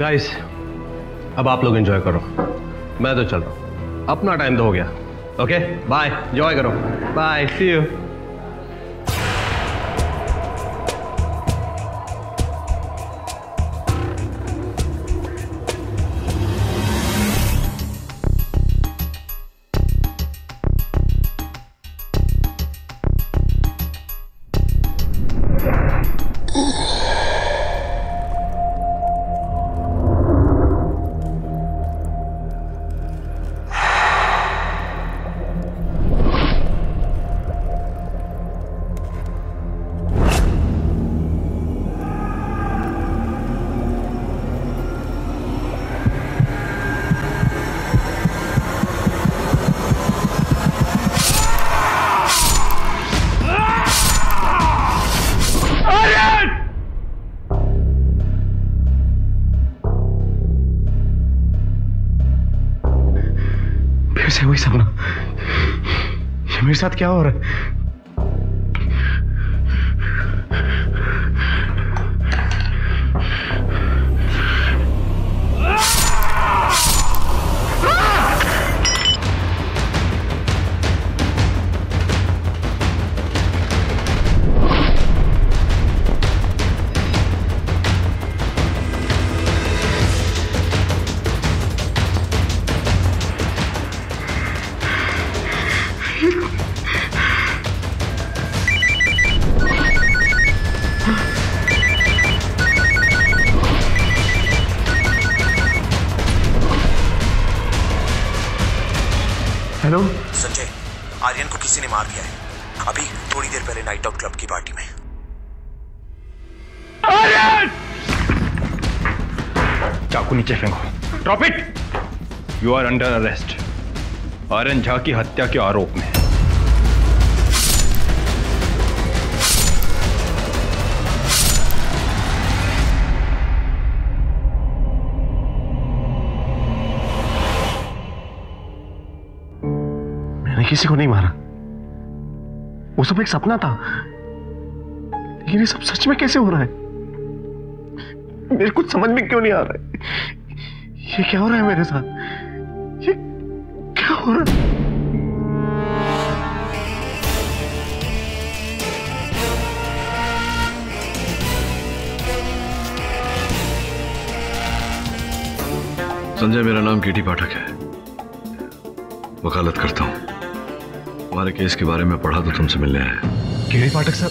Guys, अब आप लोग एंजॉय करो, मैं तो चल रहा हूँ, अपना टाइम तो हो गया। ओके बाय, एंजॉय करो, बाय, सी यू। वही सपना, ये मेरे साथ क्या हो रहा है? हेलो संजय, आर्यन को किसी ने मार दिया है अभी थोड़ी देर पहले नाइट आउट क्लब की पार्टी में। आर्यन! चाकू नीचे फेंको। Drop it. You are under arrest Aryan Jha की हत्या के आरोप में। किसी को नहीं मारा, वो सब एक सपना था। लेकिन ये सब सच में कैसे हो रहा है? मेरे कुछ समझ में क्यों नहीं आ रहा है। ये क्या हो रहा है मेरे साथ? ये क्या हो रहा है? संजय, मेरा नाम केटी पाठक है, वकालत करता हूं। हमारे केस के बारे में पढ़ा तो तुमसे मिलने आया। केटी पाठक सर,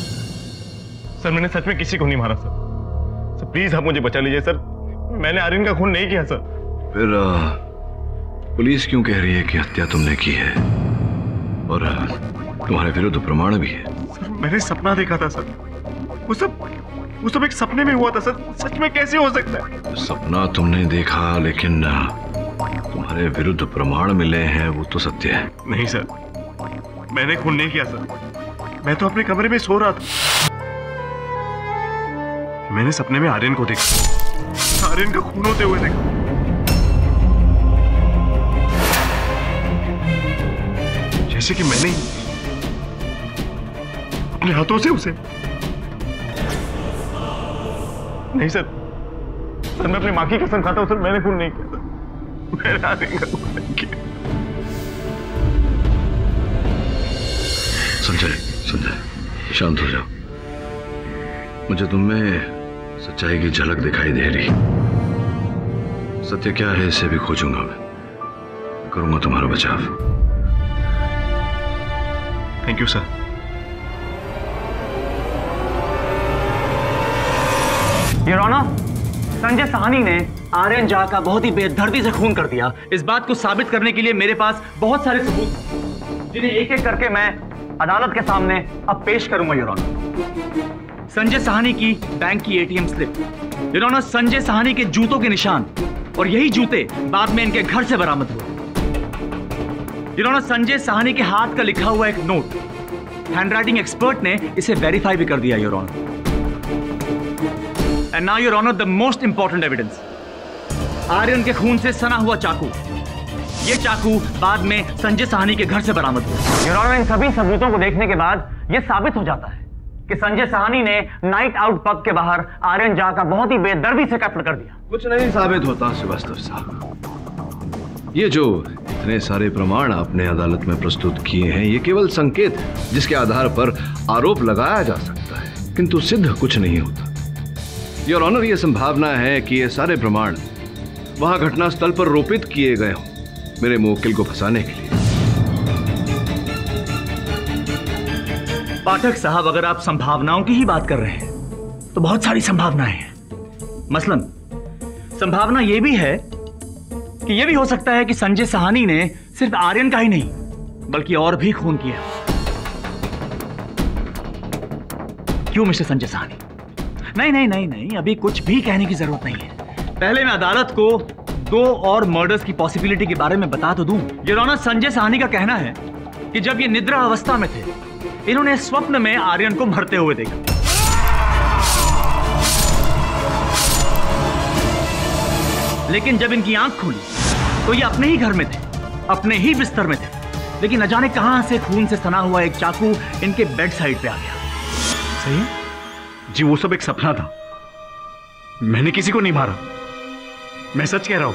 सर मैंने सच में किसी को नहीं मारा सर। सर प्लीज आप मुझे बचा लीजिए सर, मैंने आर्यन का खून नहीं किया सर। फिर पुलिस क्यों कह रही है कि हत्या तुमने की है और तुम्हारे विरुद्ध प्रमाण भी है? सर मैंने सपना देखा था सर, वो सब एक सपने में हुआ था सर। सच में कैसे हो सकता है? सपना तुमने देखा, लेकिन तुम्हारे विरुद्ध प्रमाण मिले हैं, वो तो सत्य है। नहीं सर, मैंने खून नहीं किया सर। मैं तो अपने कमरे में सो रहा था, मैंने सपने में आर्यन को देखा, आर्यन का खून होते हुए देखा। जैसे कि मैंने अपने हाथों से उसे। नहीं सर, सर मैं अपनी मां की कसम खाता हूं सर, मैंने खून नहीं किया सर, मैंने आर्यन का खून नहीं किया। संजय शांत हो जाओ, मुझे तुममें सच्चाई की झलक दिखाई दे रही। सत्य क्या है इसे भी खोजूंगा मैं करूंगा तुम्हारा बचाव। Thank you sir. Your honour, Sanjay Sahni ने आर्यन झा का बहुत ही बेदर्दी से खून कर दिया। इस बात को साबित करने के लिए मेरे पास बहुत सारे सबूत, जिन्हें एक एक करके मैं अदालत के सामने अब पेश करूंगा योर ऑनर। संजय साहनी की बैंक की ATM slip, your honour Sanjay Sahni के जूतों के निशान, और यही जूते बाद में इनके घर से बरामद हुए। योर ऑनर संजय साहनी के हाथ का लिखा हुआ एक नोट, हैंडराइटिंग एक्सपर्ट ने इसे वेरीफाई भी कर दिया your honour. And now your honour the most important evidence, Aryan के खून से सना हुआ चाकू। ये चाकू बाद में संजय साहनी के घर से बरामद हुआ। योर ऑनर इन सभी सबूतों को देखने के बाद यह साबित हो जाता है कि संजय साहनी ने नाइट आउट पब के बाहर आर्यन झा का बहुत ही बेदर्दी से कत्ल कर दिया। कुछ नहीं साबित होता श्रीवास्तव साहब। ये जो इतने सारे प्रमाण आपने अदालत में प्रस्तुत किए हैं, ये केवल संकेत है जिसके आधार पर आरोप लगाया जा सकता है, किंतु सिद्ध कुछ नहीं होता। योर ऑनर, ये संभावना है कि ये सारे प्रमाण वहां घटनास्थल पर रोपित किए गए हों मेरे मुवक्किल को फंसाने के लिए। पाठक साहब, अगर आप संभावनाओं की ही बात कर रहे हैं तो बहुत सारी संभावनाएं हैं। मसलन संभावना यह भी है कि यह भी हो सकता है कि संजय साहनी ने सिर्फ आर्यन का ही नहीं बल्कि और भी खून किया। क्यों मिस्टर संजय साहनी? नहीं नहीं नहीं नहीं, अभी कुछ भी कहने की जरूरत नहीं है। पहले मैं अदालत को 2 और मर्डर्स की पॉसिबिलिटी के बारे में बता तो दूं। योर ऑनर, संजय साहनी का कहना है कि जब ये निद्रा अवस्था में थे, इन्होंने स्वप्न में आर्यन को मरते हुए देखा। लेकिन जब इनकी आंख खुली तो ये अपने ही घर में थे, अपने ही बिस्तर में थे, लेकिन न जाने कहां से खून से सना हुआ एक चाकू इनके बेड साइड पे आ गया। सही जी, वो सब एक सपना था। मैंने किसी को नहीं मारा, मैं सच कह रहा हूं।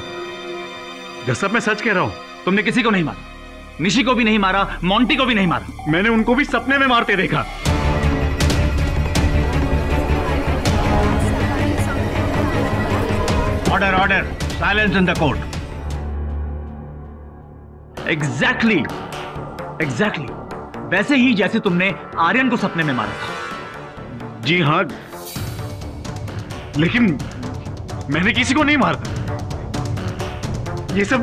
जब सब मैं सच कह रहा हूं। तुमने किसी को नहीं मारा, निशी को भी नहीं मारा, मोंटी को भी नहीं मारा। मैंने उनको भी सपने में मारते देखा। Order order, silence in the court. Exactly वैसे ही जैसे तुमने आर्यन को सपने में मारा था। जी हां, लेकिन मैंने किसी को नहीं मारा। ये सब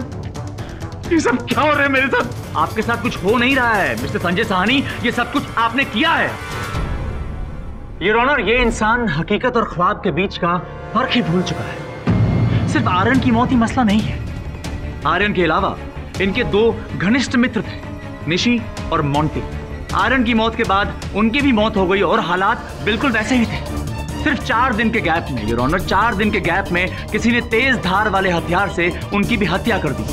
क्या हो रहा है मेरे साथ? आपके साथ कुछ हो नहीं रहा है मिस्टर संजय साहनी, ये सब कुछ आपने किया है। योर ऑनर, ये इंसान हकीकत और ख्वाब के बीच का फर्क ही भूल चुका है। सिर्फ आर्यन की मौत ही मसला नहीं है। आर्यन के अलावा इनके 2 घनिष्ठ मित्र थे, निशी और मोंटी। आर्यन की मौत के बाद उनकी भी मौत हो गई और हालात बिल्कुल वैसे ही थे। सिर्फ 4 दिन के गैप में, योर ऑनर, 4 दिन के गैप में किसी ने तेज धार वाले हथियार से उनकी भी हत्या कर दी।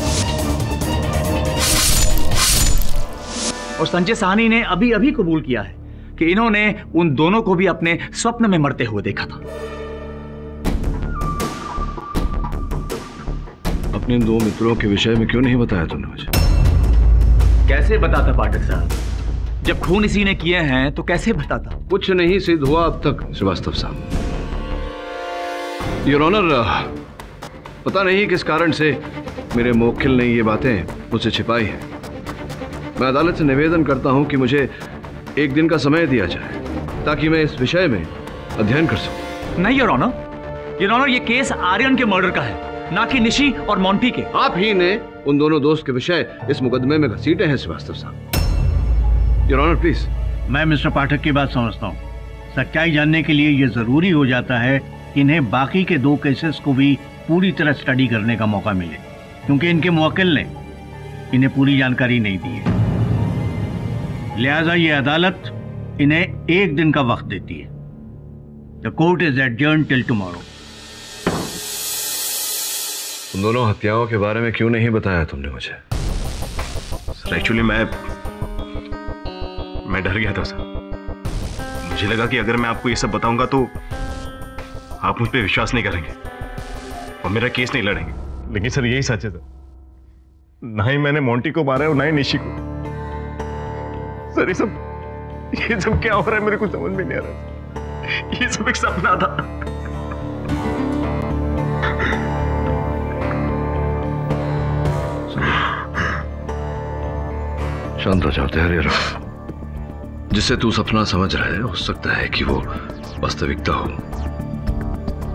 और संजय साहनी ने अभी अभी कबूल किया है कि इन्होंने उन दोनों को भी अपने स्वप्न में मरते हुए देखा था। अपने 2 मित्रों के विषय में क्यों नहीं बताया तुमने मुझे? कैसे बताता पाठक साहब? जब खून इसी ने किए हैं तो कैसे बताता? कुछ नहीं सिद्ध हुआ अब तक श्रीवास्तव साहब। योर ऑनर, पता नहीं किस कारण से मेरे मुवक्किल ने ये बातें मुझसे छिपाई हैं। मैं अदालत से निवेदन करता हूं कि मुझे 1 दिन का समय दिया जाए ताकि मैं इस विषय में अध्ययन कर सकूं। नहीं योर ऑनर, ये केस आर्यन के मर्डर का है, ना कि निशी और मोंटी के। आप ही ने उन दोनों दोस्त के विषय इस मुकदमे में घसीटे हैं श्रीवास्तव साहब। Your honour please. मैं मिस्टर पाठक की बात समझता हूँ। सच्चाई जानने के लिए यह जरूरी हो जाता है कि इन्हें बाकी के 2 केसेस को भी पूरी तरह स्टडी करने का मौका मिले, क्योंकि इनके मुवक्किल ने इन्हें पूरी जानकारी नहीं दी है। लिहाजा ये अदालत इन्हें 1 दिन का वक्त देती है। The court is adjourn till tomorrow. उन दोनों हत्याओं के बारे में क्यों नहीं बताया तुमने मुझे? सर एक्चुअली मैं डर गया था सर। मुझे लगा कि अगर मैं आपको ये सब बताऊंगा तो आप मुझ पे विश्वास नहीं करेंगे और मेरा केस नहीं लड़ेंगे। लेकिन सर यही सच है सर, ना ही मैंने मोंटी को मारा है और ना ही निशी को। सर ये सब क्या हो रहा है मेरे को समझ में नहीं आ रहा। ये सब एक सपना था। शांत हो जाओ, धैर्य रखो। जिसे तू सपना समझ रहा है हो सकता है कि वो वास्तविकता हो।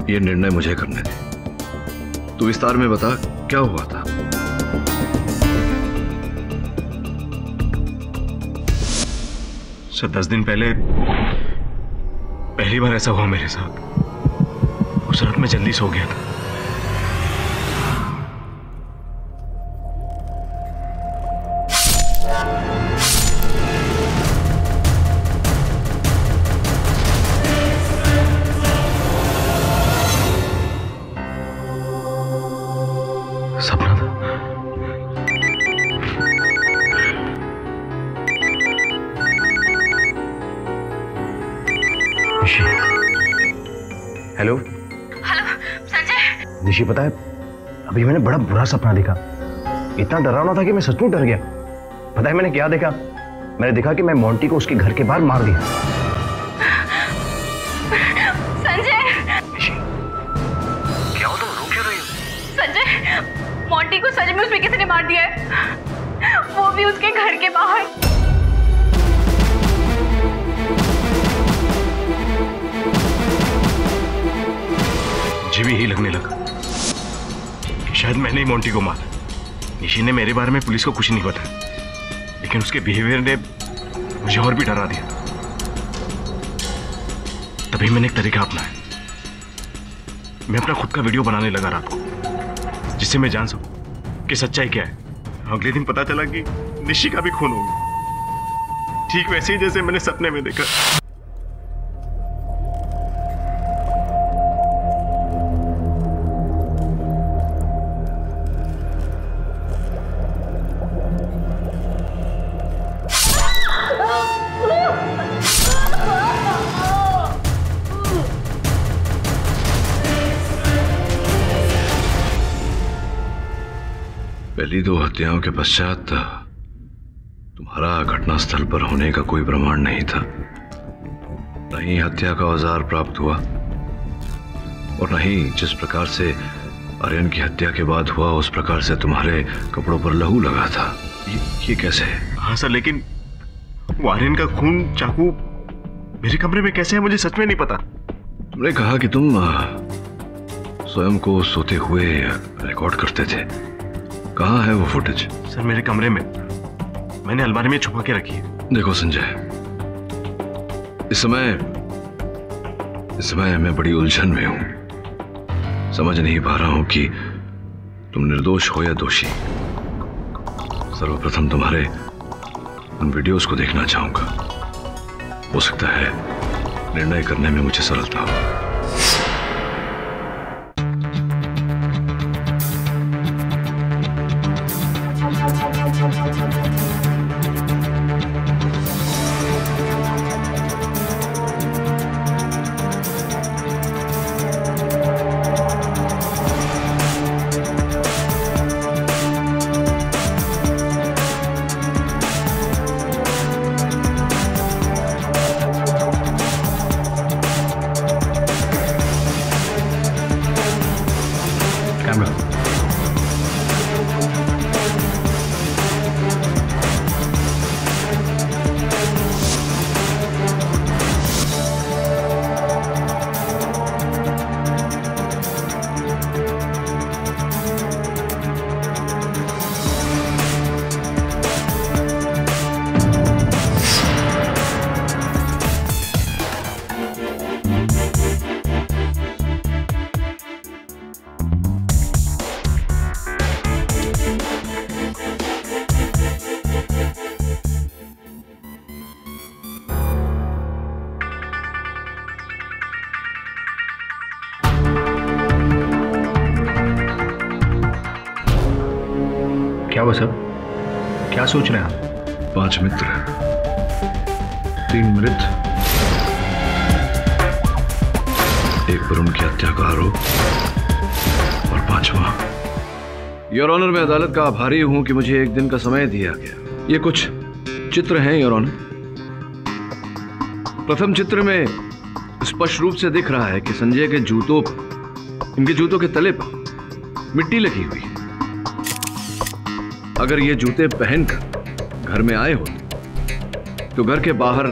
यह निर्णय मुझे करने दे। तू विस्तार में बता क्या हुआ था। सर 10 दिन पहले पहली बार ऐसा हुआ मेरे साथ। उस रात मैं जल्दी सो गया था। सपना था। Hello hello Sanjay. निशी, पता है अभी मैंने बड़ा बुरा सपना देखा। इतना डरावना था कि मैं सचमुच डर गया। पता है मैंने क्या देखा? मैंने देखा कि मैं मोंटी को उसके घर के बाहर मार दिया। संजय, निशी, क्या हो, तुम रो क्यों रही हो? संजय, मोंटी को सच में उसमें किसी ने मार दिया है, वो भी उसके घर के बाहर। मुझे भी यही लगने लगा कि शायद मैंने ही मोंटी को मारा। निशी ने मेरे बारे में पुलिस को कुछ नहीं बताया, लेकिन उसके बिहेवियर ने मुझे और भी डरा दिया। तभी मैंने एक तरीका अपनाया। मैं अपना खुद का वीडियो बनाने लगा रात को, जिससे मैं जान सकूं कि सच्चाई क्या है। अगले दिन पता चला कि निशी का भी खून हो गया, ठीक वैसे ही जैसे मैंने सपने में देखा। पहली 2 हत्याओं के पश्चात तुम्हारा घटनास्थल पर होने का कोई प्रमाण नहीं था। न ही हत्या का औजार प्राप्त हुआ और न ही जिस प्रकार से आर्यन की हत्या के बाद हुआ उस प्रकार से तुम्हारे कपड़ों पर लहू लगा था। ये कैसे है? हाँ सर, लेकिन वो आर्यन का खून चाकू मेरे कमरे में कैसे है मुझे सच में नहीं पता। तुमने कहा कि तुम स्वयं को सोते हुए रिकॉर्ड करते थे। कहाँ है वो फुटेज? सर मेरे कमरे में, मैंने अलमारी में छुपा के रखी है। देखो संजय, इस समय मैं बड़ी उलझन में हूं। समझ नहीं पा रहा हूं कि तुम निर्दोष हो या दोषी। सर्वप्रथम तुम्हारे उन वीडियोस को देखना चाहूंगा। हो सकता है निर्णय करने में मुझे सरलता हो। क्या हुआ सर? क्या सोच रहे हैं आप? 5 मित्र, 3 मृत, एक पर उनकी हत्या का आरोप और 5वां। योर ऑनर, मैं अदालत का आभारी हूं कि मुझे 1 दिन का समय दिया गया। ये कुछ चित्र हैं योर ऑनर। प्रथम चित्र में स्पष्ट रूप से दिख रहा है कि संजय के जूतों पर, इनके जूतों के तले पर मिट्टी लगी हुई है। अगर ये जूते पहनकर घर में आए होते तो घर के बाहर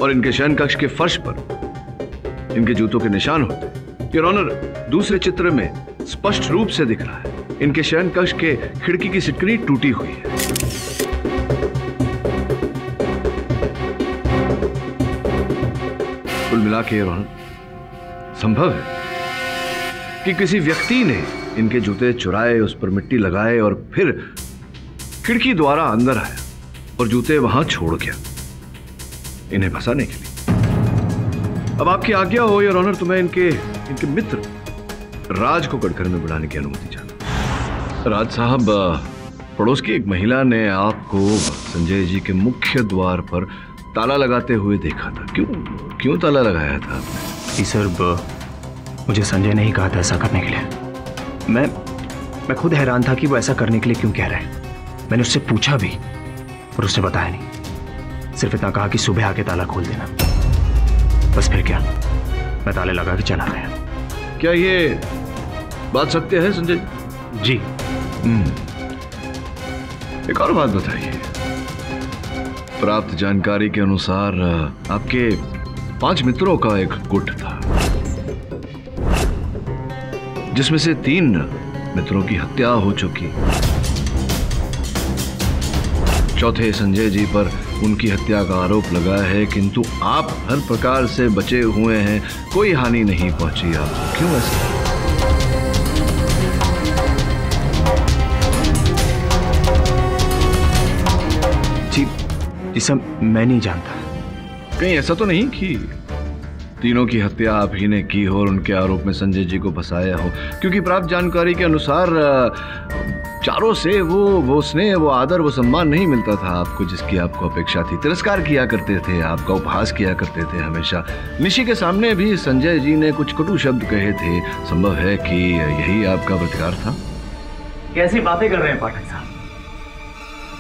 और इनके शयन कक्ष के फर्श पर इनके जूतों के निशान होते। योर ऑनर, दूसरे चित्र में स्पष्ट रूप से दिख रहा है इनके शयन कक्ष के खिड़की की सिटकनी टूटी हुई है। कुल मिला के योर ऑनर, संभव है कि किसी व्यक्ति ने इनके जूते चुराए, उस पर मिट्टी लगाए और फिर खिड़की द्वारा अंदर आया और जूते वहां छोड़ गया इन्हें फंसाने के लिए। अब आपकी आज्ञा हो योर ऑनर, तो मैं इनके मित्र राज को कटघरे में बुलाने की अनुमति चाहता। राज साहब, पड़ोस की एक महिला ने आपको संजय जी के मुख्य द्वार पर ताला लगाते हुए देखा था। क्यों ताला लगाया था आपने? कि सर मुझे संजय ने ही कहा था ऐसा करने के लिए। मैं खुद हैरान था कि वो ऐसा करने के लिए क्यों कह रहा है। मैंने उससे पूछा भी और उसने बताया नहीं, सिर्फ इतना कहा कि सुबह आके ताला खोल देना। बस फिर क्या, मैं ताले लगा के चला गया। क्या ये बात सत्य है संजय जी? एक और बात बताइए, प्राप्त जानकारी के अनुसार आपके 5 मित्रों का एक गुट था जिसमें से 3 मित्रों की हत्या हो चुकी। चौथे संजय जी पर उनकी हत्या का आरोप लगा है, किंतु आप हर प्रकार से बचे हुए हैं, कोई हानि नहीं पहुंची आपको। क्यों ऐसा? जी सर, मैं नहीं जानता। कहीं ऐसा तो नहीं कि तीनों की हत्या आप ही ने की हो और उनके आरोप में संजय जी को फंसाया हो? क्योंकि प्राप्त जानकारी के अनुसार चारों से वो स्नेह, वो आदर, वो सम्मान नहीं मिलता था आपको जिसकी आपको अपेक्षा थी। तिरस्कार किया करते थे, आपका उपहास किया करते थे हमेशा। निशी के सामने भी संजय जी ने कुछ कटु शब्द कहे थे। संभव है कि यही आपका प्रतिकार था? कैसी बातें कर रहे हैं पाठक साहब?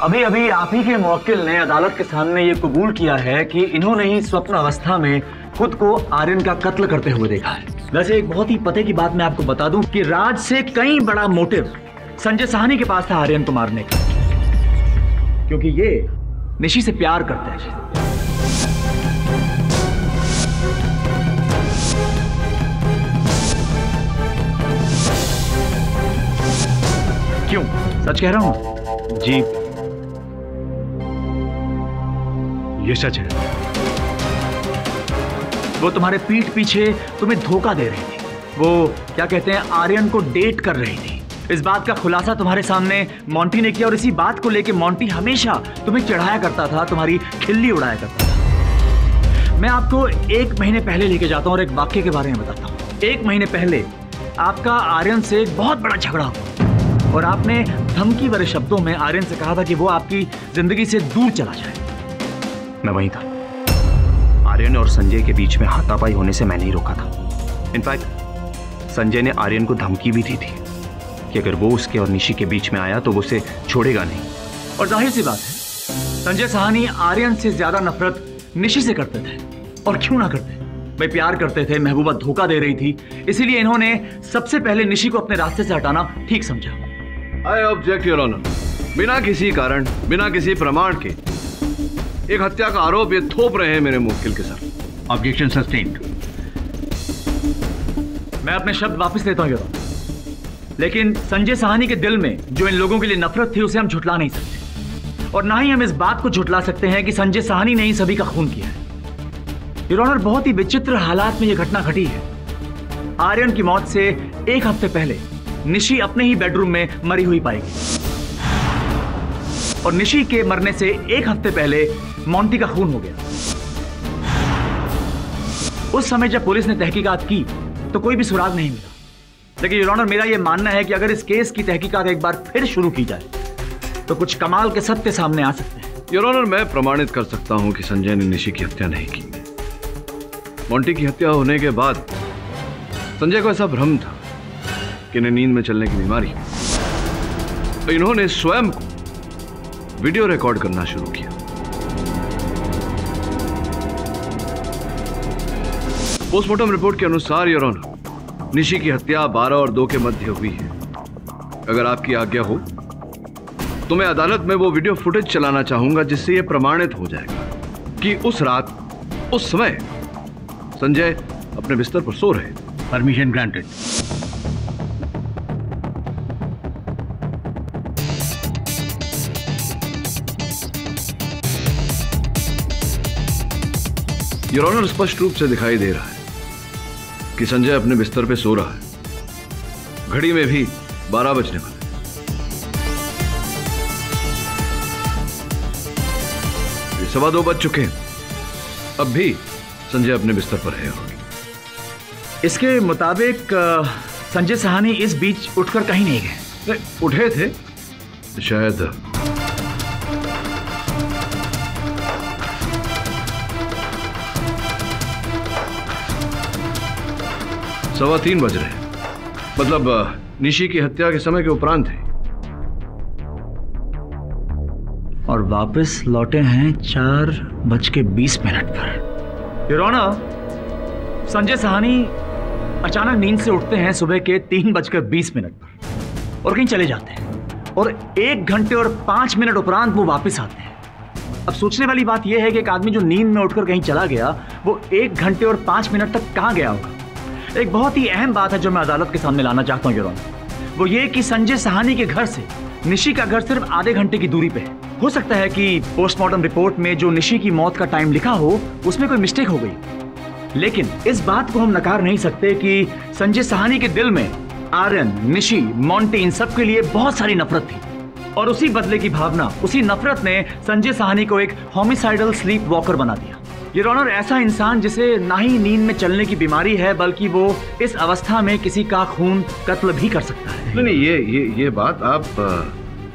अभी अभी आप ही के मुवक्किल ने अदालत के सामने ये कबूल किया है कि इन्होंने ही स्वप्न अवस्था में खुद को आर्यन का कत्ल करते हुए देखा है। वैसे एक बहुत ही पते की बात मैं आपको बता दूं कि राज से कई बड़ा मोटिव संजय साहनी के पास था आर्यन को मारने का, क्योंकि ये निशी से प्यार करते हैं। क्यों, सच कह रहा हूं? जी, ये सच है। वो तुम्हारे पीठ पीछे तुम्हें धोखा दे रही थी। वो क्या कहते हैं, आर्यन को डेट कर रही थी। इस बात का खुलासा तुम्हारे सामने मोंटी ने किया और इसी बात को लेके मोंटी हमेशा तुम्हें चिढ़ाया करता था, तुम्हारी खिल्ली उड़ाया करता था। मैं आपको 1 महीने पहले लेके जाता हूं और एक वाक्य के बारे में बताता हूं। 1 महीने पहले आपका आर्यन से एक बहुत बड़ा झगड़ा हुआ और आपने धमकी भरे शब्दों में आर्यन से कहा था कि वो आपकी जिंदगी से दूर चला जाए। मैं वहीं था। आर्यन और संजय के बीच में हाथापाई होने से मैं नहीं रोका था। इनफैक्ट संजय ने आर्यन को धमकी भी दी थी कि अगर वो उसके और निशी के बीच में आया तो वो उसे छोड़ेगा नहीं। और जाहिर सी बात है, संजय साहनी आर्यन से ज्यादा नफरत निशी से करते थे। और क्यों ना करते, वे प्यार करते थे, महबूबा धोखा दे रही थी, इसीलिए इन्होंने सबसे पहले निशी को अपने रास्ते से हटाना ठीक समझा। I object your honour. बिना किसी कारण, बिना किसी प्रमाण के एक हत्या का आरोप ये थोप रहे हैं मेरे मुवक्किल के साथ। Objection sustained. मैं अपने शब्द वापस लेता हूं योर ऑनर, लेकिन संजय साहनी के दिल में जो इन लोगों के लिए नफरत थी उसे हम झुटला नहीं सकते, और ना ही हम इस बात को झुटला सकते हैं कि संजय साहनी ने ही सभी का खून किया है। योर ऑनर, बहुत ही विचित्र हालात में यह घटना घटी है। आर्यन की मौत से 1 हफ्ते पहले निशी अपने ही बेडरूम में मरी हुई पाई गई, और निशी के मरने से 1 हफ्ते पहले मोंटी का खून हो गया। उस समय जब पुलिस ने तहकीकात की तो कोई भी सुराग नहीं मिला, लेकिन योर ऑनर, मेरा यह मानना है कि अगर इस केस की तहकीकात एक बार फिर शुरू की जाए तो कुछ कमाल के सत्य सामने आ सकते हैं। योर ऑनर, मैं प्रमाणित कर सकता हूं कि संजय ने निशी की हत्या नहीं की। मोंटी की हत्या होने के बाद संजय को ऐसा भ्रम था कि इन्हें नींद में चलने की बीमारी, तो इन्होंने स्वयं को वीडियो रिकॉर्ड करना शुरू किया। पोस्टमार्टम रिपोर्ट के अनुसार योर ऑनर, निशी की हत्या 12 और 2 के मध्य हुई है। अगर आपकी आज्ञा हो तो मैं अदालत में वो वीडियो फुटेज चलाना चाहूंगा जिससे यह प्रमाणित हो जाएगा कि उस रात, उस समय संजय अपने बिस्तर पर सो रहे। Permission granted. योर ऑनर, स्पष्ट रूप से दिखाई दे रहा है कि संजय अपने बिस्तर पे सो रहा है। घड़ी में भी 12 बजने वाले। 2:15 बज चुके हैं, अब भी संजय अपने बिस्तर पर है। इसके मुताबिक संजय साहनी इस बीच उठकर कहीं नहीं गए। उठे थे शायद। 3:15 बज रहे हैं, मतलब निशी की हत्या के समय के उपरांत है। और वापस लौटे हैं 4:20 पर। योर ऑनर, संजय साहनी अचानक नींद से उठते हैं सुबह के 3:20 पर और कहीं चले जाते हैं और 1 घंटे और 5 मिनट उपरांत वो वापस आते हैं। अब सोचने वाली बात यह है कि एक आदमी जो नींद में उठकर कहीं चला गया वो 1 घंटे और 5 मिनट तक कहां गया होगा। एक बहुत ही अहम बात है जो मैं अदालत के सामने लाना चाहता हूं योर ऑनर, वो ये कि संजय साहनी के घर से निशी का घर सिर्फ आधे घंटे की दूरी पे है। हो सकता है कि पोस्टमार्टम रिपोर्ट में जो निशी की मौत का टाइम लिखा हो उसमें कोई मिस्टेक हो गई, लेकिन इस बात को हम नकार नहीं सकते कि संजय साहनी के दिल में आर्यन, निशी, मोंटी इन सब के लिए बहुत सारी नफरत थी और उसी बदले की भावना, उसी नफरत ने संजय साहनी को एक होमिसाइडल स्लीप वॉकर बना दिया। योर ऑनर, ऐसा इंसान जिसे ना ही नींद में चलने की बीमारी है बल्कि वो इस अवस्था में किसी का खून कत्ल भी कर सकता है। नहीं, ये बात आप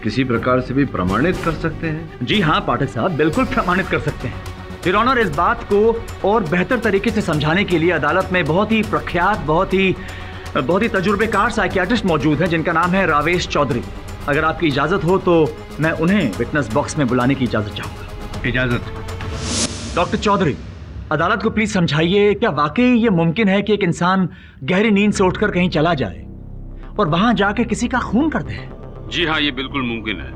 किसी प्रकार से भी प्रमाणित कर सकते हैं? जी हाँ पाठक साहब, बिल्कुल प्रमाणित कर सकते हैं। योर ऑनर, इस बात को और बेहतर तरीके से समझाने के लिए अदालत में बहुत ही प्रख्यात, बहुत ही तजुर्बेकार साइकियाट्रिस्ट मौजूद है जिनका नाम है रावेश चौधरी। अगर आपकी इजाजत हो तो मैं उन्हें विटनेस बॉक्स में बुलाने की इजाजत चाहूंगा। इजाजत। डॉक्टर चौधरी, अदालत को प्लीज समझाइए, क्या वाकई ये मुमकिन है कि एक इंसान गहरी नींद से उठकर कहीं चला जाए और वहां जाके किसी का खून कर दे? जी हाँ, ये बिल्कुल मुमकिन है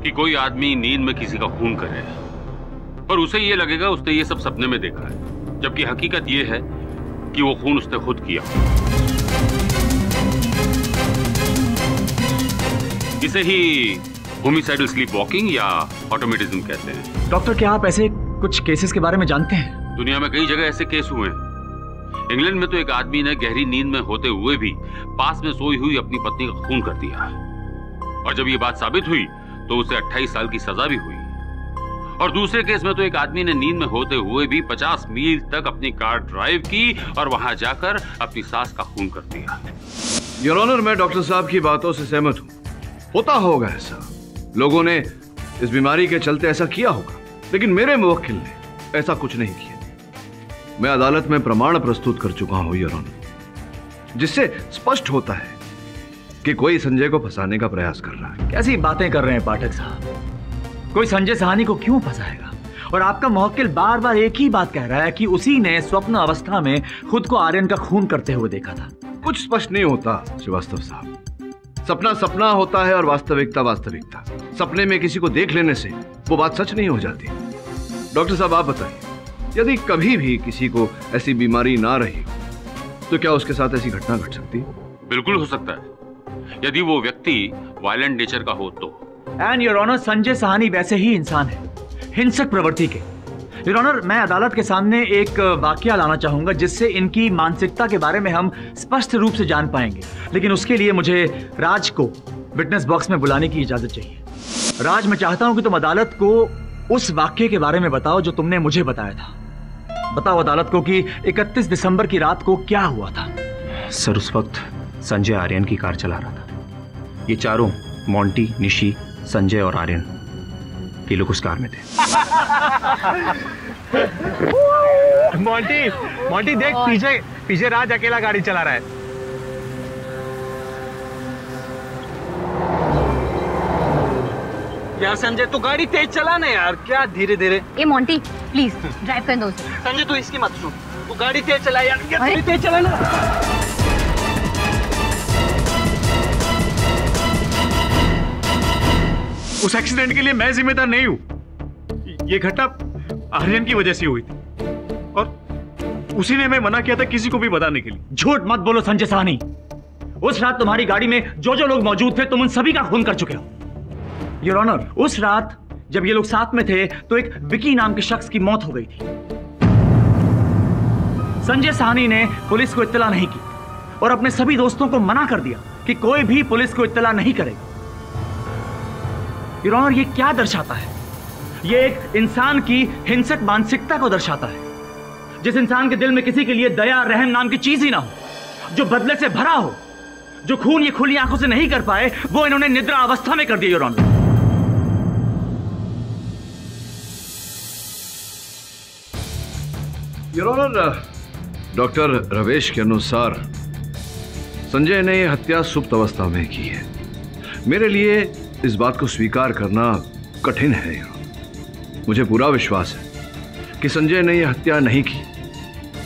कि कोई आदमी नींद में किसी का खून करे, पर उसे ये लगेगा उसने ये सब सपने में देखा है, जबकि हकीकत ये है कि वो खून उसने खुद किया। इसे ही होमिसाइडल स्लीप वॉकिंग या ऑटोमेटिज्म कहते हैं। डॉक्टर, क्या आप ऐसे कुछ केसेस के बारे में जानते हैं? दुनिया में कई जगह ऐसे केस हुए हैं। इंग्लैंड में तो एक आदमी ने गहरी नींद में होते हुए भी पास में सोई हुई अपनी पत्नी का खून कर दिया और जब ये बात साबित हुई तो उसे 28 साल की सजा भी हुई। और दूसरे केस में तो एक आदमी ने नींद में होते हुए भी 50 मील तक अपनी कार ड्राइव की और वहां जाकर अपनी सास का खून कर दिया। योर ऑनर, मैं डॉक्टर साहब की बातों से सहमत हूं। होता होगा ऐसा, लोगों ने इस बीमारी के चलते ऐसा किया होगा, लेकिन मेरे मुवक्किल ने ऐसा कुछ नहीं किया। मैं अदालत में प्रमाण प्रस्तुत कर चुका हूं योर ऑनर, जिससे स्पष्ट होता है कि कोई संजय को फंसाने का प्रयास कर रहा है। कैसी बातें कर रहे हैं पाठक साहब? कोई संजय साहनी को क्यों फंसाएगा? और आपका मुवक्किल बार बार एक ही बात कह रहा है कि उसी ने स्वप्न अवस्था में खुद को आर्यन का खून करते हुए देखा था। कुछ स्पष्ट नहीं होता श्रीवास्तव साहब। सपना सपना होता है और वास्तविकता वास्तविकता। सपने में किसी को देख लेने से वो बात सच नहीं हो जाती। डॉक्टर साहब, आप बताइए, यदि कभी भी किसी को ऐसी बीमारी ना रही हो तो क्या उसके साथ ऐसी घटना घट सकती है? बिल्कुल हो सकता है, यदि वो व्यक्ति वायलेंट नेचर का हो तो। And your honour, Sanjay Sahni वैसे ही इंसान है, हिंसक प्रवृत्ति के। योर ऑनर, मैं अदालत के सामने एक वाकया लाना चाहूंगा जिससे इनकी मानसिकता के बारे में हम स्पष्ट रूप से जान पाएंगे, लेकिन उसके लिए मुझे राज को विटनेस बॉक्स में बुलाने की इजाजत चाहिए। राज, मैं चाहता हूं कि तुम अदालत को उस वाकये के बारे में बताओ जो तुमने मुझे बताया था। बताओ अदालत को कि 31 दिसंबर की रात को क्या हुआ था। सर, उस वक्त संजय आर्यन की कार चला रहा था। ये चारों, मोंटी, निशी, संजय और आर्यन, ये लोग उस कार में थे। मोंटी देख, पीछे राज अकेला गाड़ी चला रहा है। यार संजय, तू गाड़ी तेज चला ना यार, क्या धीरे धीरे। ए मोंटी, प्लीज ड्राइव कर दो उसे। संजय, तू इसकी मत सुन, तू गाड़ी तेज चला यार, क्या तेज चला ना। उस एक्सीडेंट के लिए मैं जिम्मेदार नहीं हूं। ये घटना आर्यन की वजह से हुई थी और उसी ने हमें मना किया था किसी को भी बताने के लिए। झूठ मत बोलो संजय साहनी। उस रात तुम्हारी गाड़ी में जो जो लोग मौजूद थे तुम उन सभी का खून कर चुके हो। योर ऑनर, उस रात जब ये लोग साथ में थे तो एक विकी नाम के शख्स की मौत हो गई थी। संजय साहनी ने पुलिस को इत्तला नहीं की और अपने सभी दोस्तों को मना कर दिया कि कोई भी पुलिस को इत्तला नहीं करेगा। योर ऑनर, ये क्या दर्शाता है? ये एक इंसान की हिंसक मानसिकता को दर्शाता है, जिस इंसान के दिल में किसी के लिए दया, रहम नाम की चीज ही ना हो, जो बदले से भरा हो, जो खून ये खुली आंखों से नहीं कर पाए, वो इन्होंने निद्रा अवस्था में कर दिया। योर ऑनर, डॉक्टर रवेश के अनुसार संजय ने यह हत्या सुप्त अवस्था में की है। मेरे लिए इस बात को स्वीकार करना कठिन है। मुझे पूरा विश्वास है कि संजय ने यह हत्या नहीं की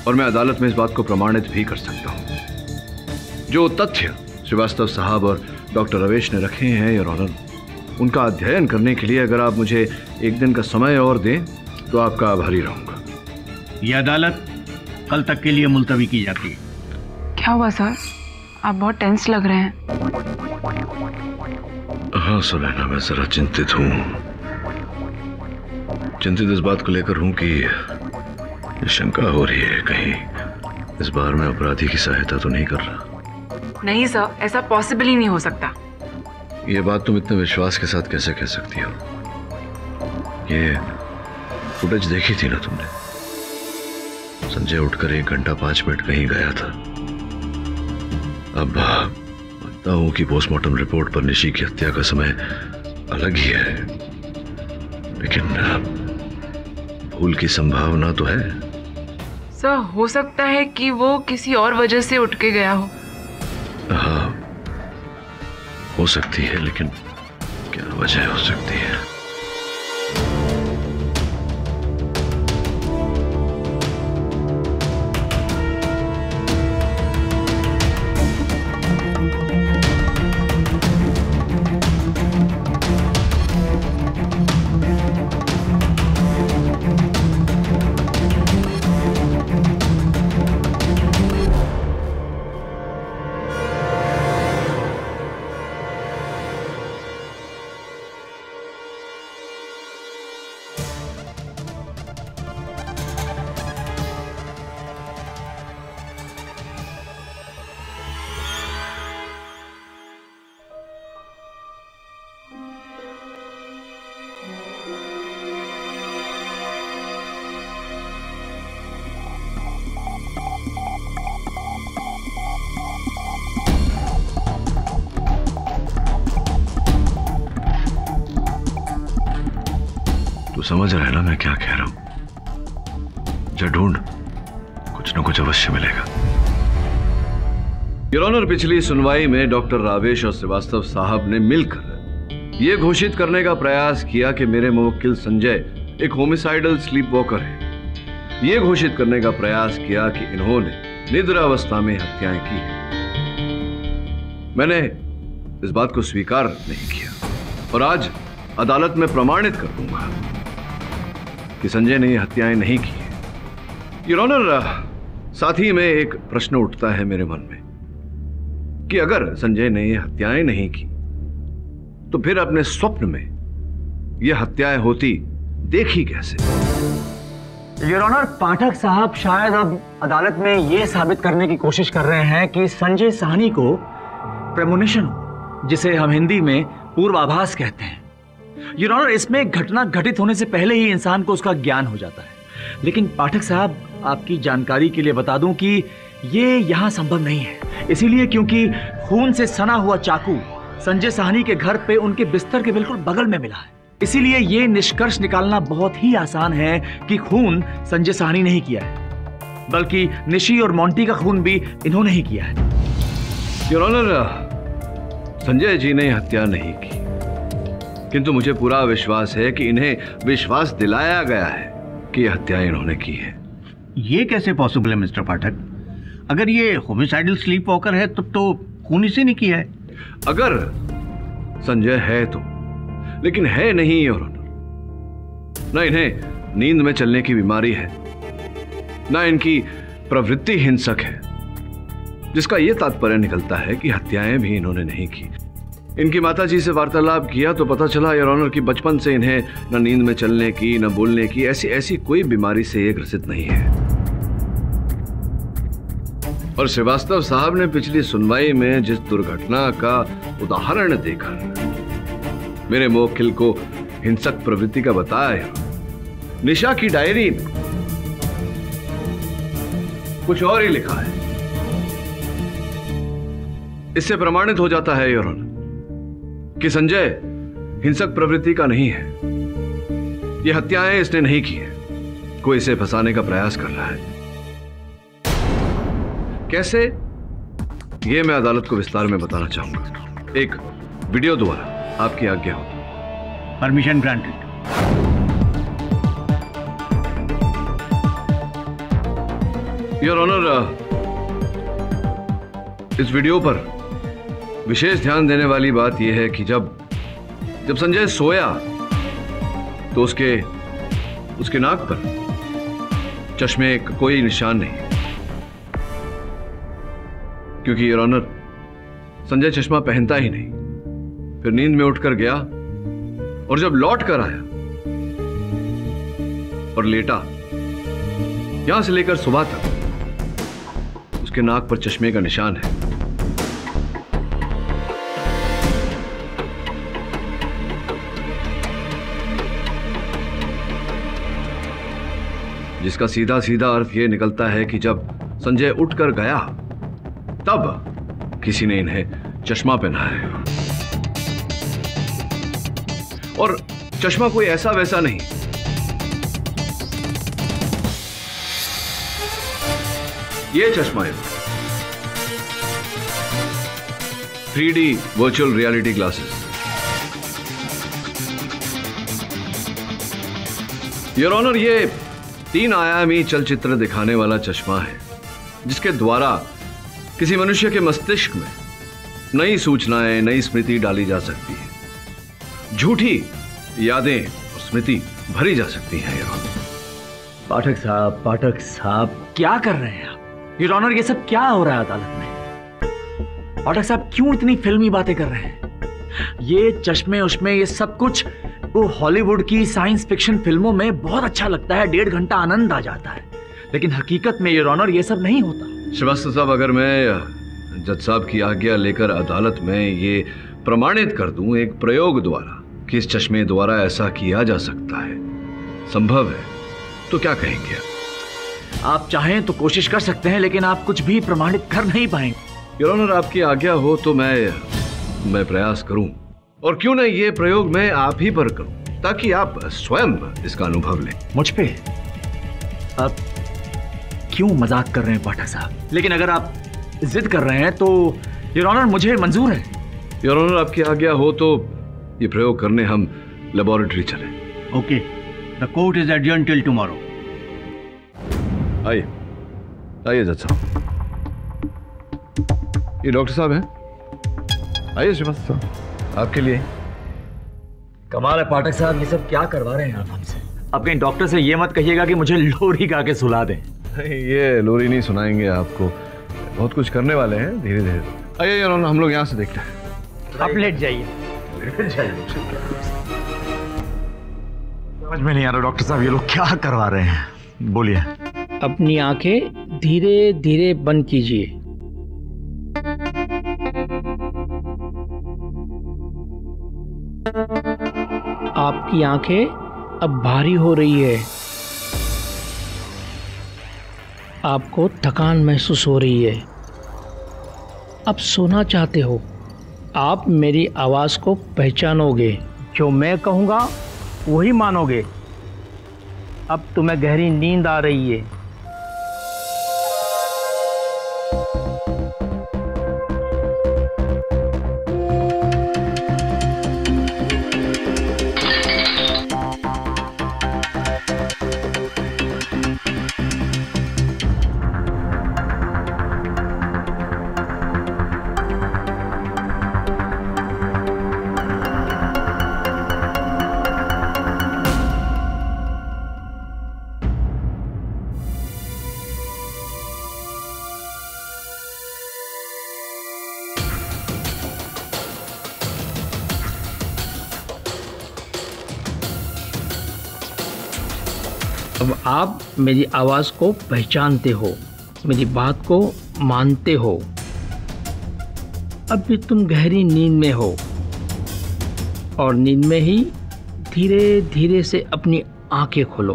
और मैं अदालत में इस बात को प्रमाणित भी कर सकता हूं। जो तथ्य श्रीवास्तव साहब और डॉक्टर रवेश ने रखे हैं योर ऑनर, उनका अध्ययन करने के लिए अगर आप मुझे एक दिन का समय और दें तो आपका आभारी रहूंगा। यह अदालत कल तक के लिए मुलतवी की जाती है। क्या हुआ सर? आप बहुत टेंस लग रहे हैं। हाँ सुनैना, मैं जरा चिंतित हूँ। चिंतित इस बात को लेकर हूँ कि शंका हो रही है कहीं इस बार मैं अपराधी की सहायता तो नहीं कर रहा। नहीं सर, ऐसा पॉसिबल ही नहीं हो सकता। ये बात तुम इतने विश्वास के साथ कैसे कह सकती हो? ये फुटेज देखी थी ना तुमने? संजय उठकर 1 घंटा 5 मिनट कहीं गया था। अब मानता हूं कि पोस्टमार्टम रिपोर्ट पर निशी की हत्या का समय अलग ही है, लेकिन भूल की संभावना तो है। सर, हो सकता है कि वो किसी और वजह से उठ के गया हो। हाँ, हो सकती है, लेकिन क्या वजह हो सकती है? तू समझ रहा है ना मैं क्या कह रहा हूं? जा ढूंढ, कुछ न कुछ अवश्य मिलेगा। योर ऑनर, पिछली सुनवाई में डॉक्टर रावेश और श्रीवास्तव साहब ने मिलकर यह घोषित करने का प्रयास किया कि मेरे मुवक्किल संजय एक होमिसाइडल स्लीप वॉकर है। यह घोषित करने का प्रयास किया कि इन्होंने निद्रावस्था में हत्याएं की हैं। मैंने इस बात को स्वीकार नहीं किया और आज अदालत में प्रमाणित कर दूंगा कि संजय ने ये हत्याएं नहीं की है। योर ऑनर, साथ ही में एक प्रश्न उठता है मेरे मन में कि अगर संजय ने ये हत्याएं नहीं की तो फिर अपने स्वप्न में ये हत्याएं होती देखी कैसे? योर ऑनर, पाठक साहब शायद अब अदालत में यह साबित करने की कोशिश कर रहे हैं कि संजय साहनी को प्रेमोनिशन हो, जिसे हम हिंदी में पूर्वाभास कहते हैं। योर ऑनर, इसमें घटना घटित होने से पहले ही इंसान को उसका ज्ञान हो जाता है। लेकिन पाठक साहब, आपकी जानकारी के लिए बता दूं कि ये यहां संभव नहीं है। इसीलिए क्योंकि खून से सना हुआ चाकू संजय साहनी के घर पे उनके बिस्तर के बिल्कुल बगल में मिला है। इसीलिए ये निष्कर्ष निकालना बहुत ही आसान है कि खून संजय साहनी ने ही किया है, बल्कि निशी और मोंटी का खून भी इन्होंने ही किया है। योर ऑनर, संजय जी ने हत्या नहीं की, किंतु मुझे पूरा विश्वास है कि इन्हें विश्वास दिलाया गया है कि यह हत्या इन्होंने की है। ये कैसे पॉसिबल है मिस्टर पाठक? अगर ये होमिसाइडल स्लीप वॉकर है तब तो खून इसी ने किया है। अगर संजय है तो, लेकिन है नहीं योर ऑनर। न इन्हें नींद में चलने की बीमारी है, न इनकी प्रवृत्ति हिंसक है, जिसका यह तात्पर्य निकलता है कि हत्याएं भी इन्होंने नहीं की। इनकी माताजी से वार्तालाप किया तो पता चला योर ऑनर कि बचपन से इन्हें न नींद में चलने की, न बोलने की ऐसी कोई बीमारी से ये ग्रसित नहीं है। और श्रीवास्तव साहब ने पिछली सुनवाई में जिस दुर्घटना का उदाहरण देकर मेरे मुवक्किल को हिंसक प्रवृत्ति का बताया, निशा की डायरी में कुछ और ही लिखा है। इससे प्रमाणित हो जाता है योर ऑनर कि संजय हिंसक प्रवृत्ति का नहीं है। यह हत्याएं इसने नहीं की है, कोई इसे फंसाने का प्रयास कर रहा है। कैसे, ये मैं अदालत को विस्तार में बताना चाहूंगा, एक वीडियो द्वारा। आपकी आज्ञा हो। Permission granted. योर ऑनर, इस वीडियो पर विशेष ध्यान देने वाली बात यह है कि जब संजय सोया तो उसके नाक पर चश्मे का कोई निशान नहीं, क्योंकि योर ऑनर संजय चश्मा पहनता ही नहीं। फिर नींद में उठकर गया और जब लौट कर आया और लेटा, यहां से लेकर सुबह तक उसके नाक पर चश्मे का निशान है। जिसका सीधा सीधा अर्थ यह निकलता है कि जब संजय उठकर गया तब किसी ने इन्हें चश्मा पहना है। और चश्मा कोई ऐसा वैसा नहीं, ये चश्मा है 3D virtual reality glasses. Your honour, ये 3 आयामी चलचित्र दिखाने वाला चश्मा है जिसके द्वारा किसी मनुष्य के मस्तिष्क में नई सूचनाएं, नई स्मृति डाली जा सकती है, झूठी यादें और स्मृति भरी जा सकती हैं। पाठक साहब क्या कर रहे हैं आप? योर ऑनर, ये सब क्या हो रहा है अदालत में? पाठक साहब क्यों इतनी फिल्मी बातें कर रहे हैं? ये चश्मे उश्मे ये सब कुछ वो हॉलीवुड की साइंस फिक्शन फिल्मों में बहुत अच्छा लगता है, 1.5 घंटा आनंद आ जाता है, लेकिन हकीकत में योर ऑनर ये सब नहीं होता। श्रीवास्तव साहब, अगर मैं जज साहब की आज्ञा लेकर अदालत में ये प्रमाणित कर दूं एक प्रयोग द्वारा कि इस चश्मे द्वारा ऐसा किया जा सकता है, संभव है, तो क्या कहेंगे आप? चाहें तो कोशिश कर सकते हैं, लेकिन आप कुछ भी प्रमाणित कर नहीं पाएंगे। योर ऑनर, आपकी आज्ञा हो तो मैं प्रयास करूं, और क्यों नहीं ये प्रयोग मैं आप ही पर करूं ताकि आप स्वयं इसका अनुभव लें। मुझ पे आप क्यों मजाक कर रहे हैं पाठक साहब? लेकिन अगर आप जिद कर रहे हैं तो योर ऑनर मुझे मंजूर है। योर ऑनर, आपकी आज्ञा हो तो ये प्रयोग करने हम लेबोरेटरी चले। Okay, the court is adjourn till tomorrow. आइए जज साहब। ये डॉक्टर साहब हैं, आइए श्रीवास्तव साहब, आपके लिए। कमाल है पाठक साहब, ये सब क्या करवा रहे हैं आप हमसे? अब कहीं डॉक्टर से ये मत कहिएगा कि मुझे लोरी गा के सुला दें। ये लोरी नहीं सुनाएंगे आपको, बहुत कुछ करने वाले हैं धीरे धीरे। आइए यार, हम लोग यहाँ से देखते हैं। आप लेट जाइए। समझ में नहीं आ रहा डॉक्टर साहब, ये लोग क्या करवा रहे हैं? बोलिए। अपनी आंखें धीरे धीरे बंद कीजिए। आपकी आंखें अब भारी हो रही है, आपको थकान महसूस हो रही है, अब सोना चाहते हो। आप मेरी आवाज़ को पहचानोगे, जो मैं कहूँगा वही मानोगे। अब तुम्हें गहरी नींद आ रही है। अब आप मेरी आवाज़ को पहचानते हो, मेरी बात को मानते हो। अब भी तुम गहरी नींद में हो और नींद में ही धीरे धीरे से अपनी आंखें खोलो।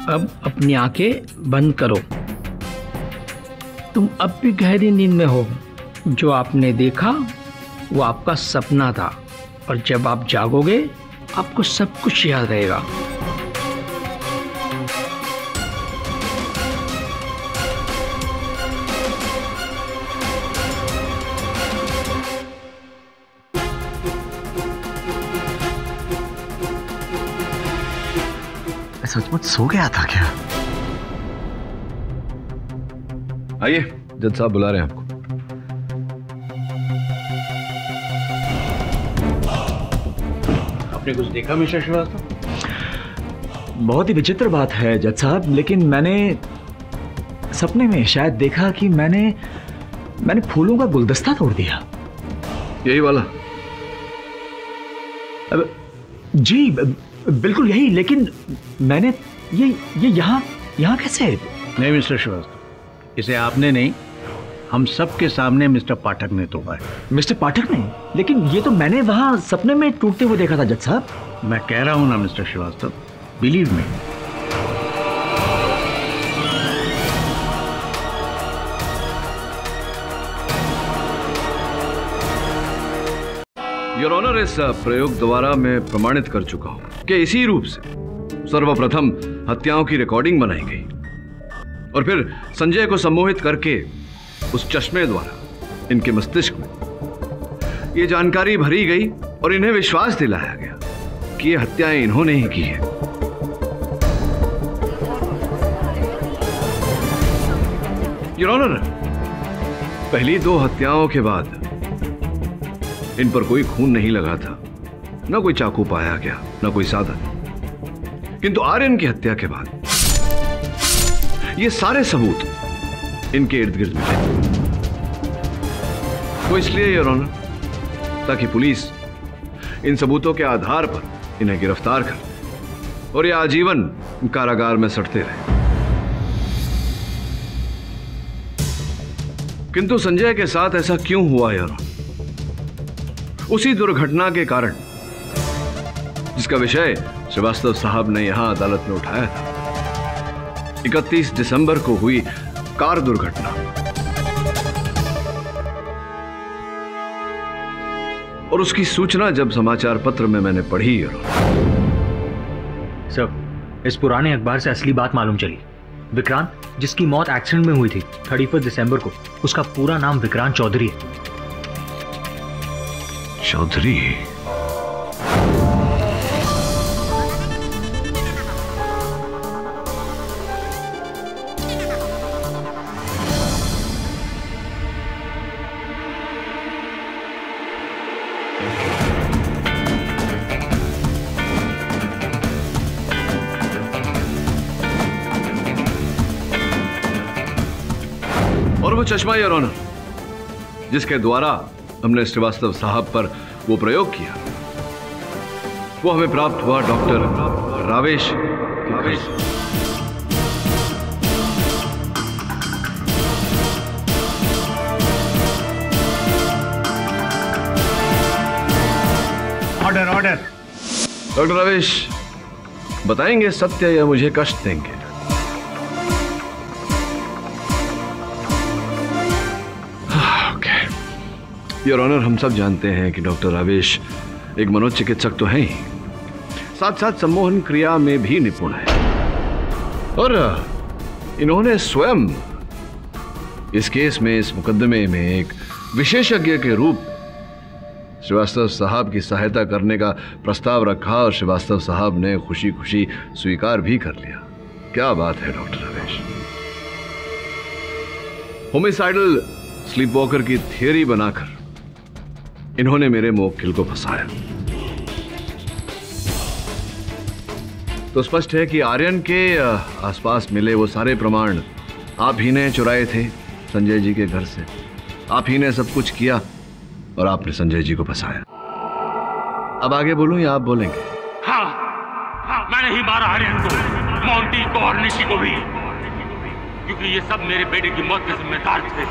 अब अपनी आंखें बंद करो। तुम अब भी गहरी नींद में हो। जो आपने देखा वो आपका सपना था, और जब आप जागोगे आपको सब कुछ याद रहेगा। सचमुच सो गया था क्या? आइए, जज साहब बुला रहे हैं आपको। आपने कुछ देखा मिस्टर श्रीवास्तव? बहुत ही विचित्र बात है जज साहब, लेकिन मैंने सपने में शायद देखा कि मैंने फूलों का गुलदस्ता तोड़ दिया। यही वाला? जी बिल्कुल यही, लेकिन मैंने ये यहाँ कैसे? नहीं मिस्टर श्रीवास्तव, इसे आपने नहीं, हम सबके सामने मिस्टर पाठक ने तोड़ा है। मिस्टर पाठक ने? लेकिन ये तो मैंने वहां सपने में टूटते हुए देखा था जज साहब। मैं कह रहा हूं ना mister Shrivastava, believe me. Your honour, इस प्रयोग द्वारा मैं प्रमाणित कर चुका हूं कि इसी रूप से सर्वप्रथम हत्याओं की रिकॉर्डिंग बनाई गई और फिर संजय को सम्मोहित करके उस चश्मे द्वारा इनके मस्तिष्क में ये जानकारी भरी गई और इन्हें विश्वास दिलाया गया कि ये हत्याएं इन्होंने ही की है। योर ऑनर, पहली 2 हत्याओं के बाद इन पर कोई खून नहीं लगा था, ना कोई चाकू पाया गया, ना कोई साधन। किंतु आर्यन की हत्या के बाद ये सारे सबूत इनके इर्द गिर्द मिले। वो इसलिए योर ऑनर, ताकि पुलिस इन सबूतों के आधार पर इन्हें गिरफ्तार कर और ये आजीवन कारागार में सड़ते रहे। किंतु संजय के साथ ऐसा क्यों हुआ योर ऑनर? उसी दुर्घटना के कारण जिसका विषय श्रीवास्तव साहब ने यहां अदालत में उठाया था। 31 दिसंबर को हुई कार दुर्घटना और उसकी सूचना जब समाचार पत्र में मैंने पढ़ी। सर, इस पुराने अखबार से असली बात मालूम चली। विक्रांत, जिसकी मौत एक्सीडेंट में हुई थी 31 दिसंबर को, उसका पूरा नाम विक्रांत चौधरी है। चौधरी? और वो चश्मा योर ऑनर, जिसके द्वारा हमने श्रीवास्तव साहब पर वो प्रयोग किया, वो हमें प्राप्त हुआ डॉक्टर रावेश के घर से। Order order. डॉक्टर रावेश, बताएंगे सत्य या मुझे कष्ट देंगे? योर ऑनर, हम सब जानते हैं कि डॉक्टर रावेश एक मनोचिकित्सक तो हैं ही, साथ साथ सम्मोहन क्रिया में भी निपुण है और इन्होंने स्वयं इस केस में, इस मुकदमे में एक विशेषज्ञ के रूप श्रीवास्तव साहब की सहायता करने का प्रस्ताव रखा और श्रीवास्तव साहब ने खुशी खुशी स्वीकार भी कर लिया। क्या बात है डॉक्टर रावेश। होमिसाइडल स्लीपवॉकर की थियरी बनाकर इन्होंने मेरे मुवक्किल को फंसाया। तो स्पष्ट है कि आर्यन के आसपास मिले वो सारे प्रमाण आप ही ने चुराए थे संजय जी के घर से। आप ही ने सब कुछ किया और आपने संजय जी को फंसाया। अब आगे बोलूं या आप बोलेंगे? हाँ, मैंने ही मारा आर्यन को, मोंटी को और निशी को भी, क्योंकि ये सब मेरे बेटे की मौत के जिम्मेदार थे।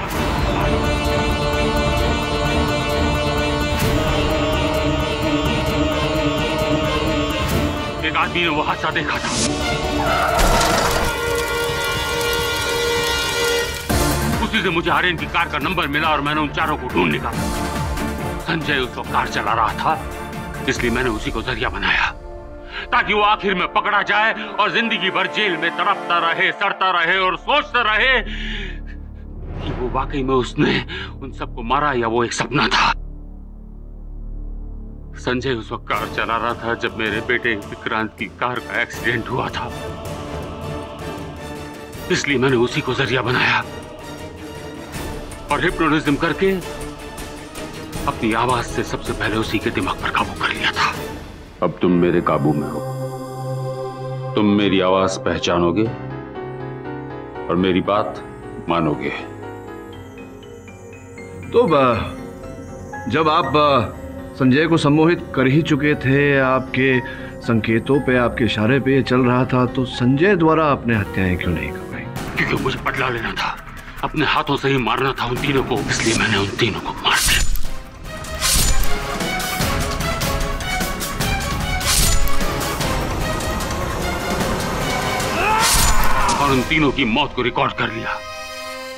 एक आदमी ने वो हादसा देखा था, उसी से मुझे आर्यन की कार का नंबर मिला और मैंने उन चारों को ढूंढ निकाला। संजय उस वक्त कार चला रहा था इसलिए मैंने उसी को जरिया बनाया ताकि वो आखिर में पकड़ा जाए और जिंदगी भर जेल में तड़पता रहे, सड़ता रहे और सोचता रहे कि वो वाकई में उसने उन सबको मारा या वो एक सपना था। संजय उस वक्त कार चला रहा था जब मेरे बेटे विक्रांत की कार का एक्सीडेंट हुआ था, इसलिए मैंने उसी को जरिया बनाया और हिप्नोटिज्म करके अपनी आवाज से सबसे पहले उसी के दिमाग पर काबू कर लिया था। अब तुम मेरे काबू में हो, तुम मेरी आवाज पहचानोगे और मेरी बात मानोगे। तो जब आप संजय को सम्मोहित कर ही चुके थे, आपके संकेतों पे, आपके इशारे पे चल रहा था, तो संजय द्वारा अपने हत्याएं क्यों नहीं करवाई? क्योंकि मुझे बदला लेना था, अपने हाथों से ही मारना था उन तीनों को, इसलिए मैंने उन तीनों को मार दिया और उन तीनों की मौत को रिकॉर्ड कर लिया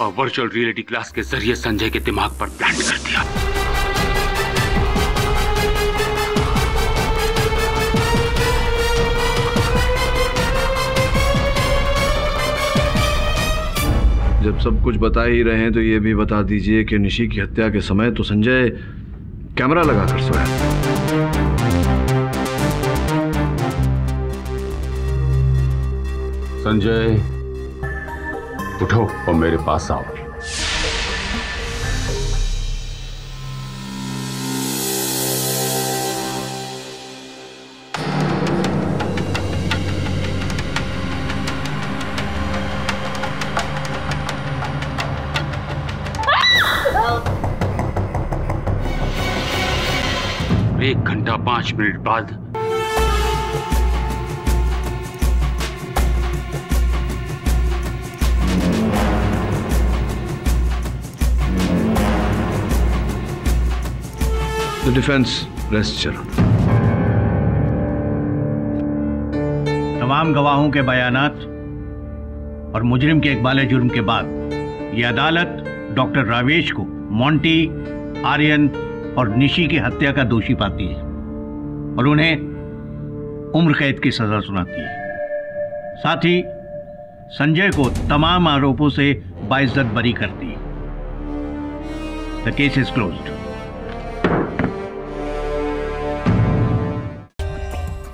और वर्चुअल रियलिटी क्लास के जरिए संजय के दिमाग पर प्लांट कर दिया। जब सब कुछ बता ही रहे हैं तो ये भी बता दीजिए कि निशी की हत्या के समय तो संजय कैमरा लगाकर सोया। संजय उठो और मेरे पास आओ। एक घंटा 5 मिनट बाद द डिफेंस रेस्ट चरण। तमाम गवाहों के बयानात और मुजरिम के इकबाल जुर्म के बाद ये अदालत डॉक्टर रावेश को मोंटी, आर्यन और निशी की हत्या का दोषी पाती है और उन्हें उम्र कैद की सजा सुनाती है। साथ ही संजय को तमाम आरोपों से बाइज्जत बरी करती है। The case is closed.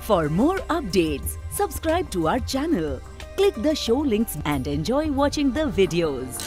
For more updates, subscribe to our channel, click the show links and enjoy watching the videos.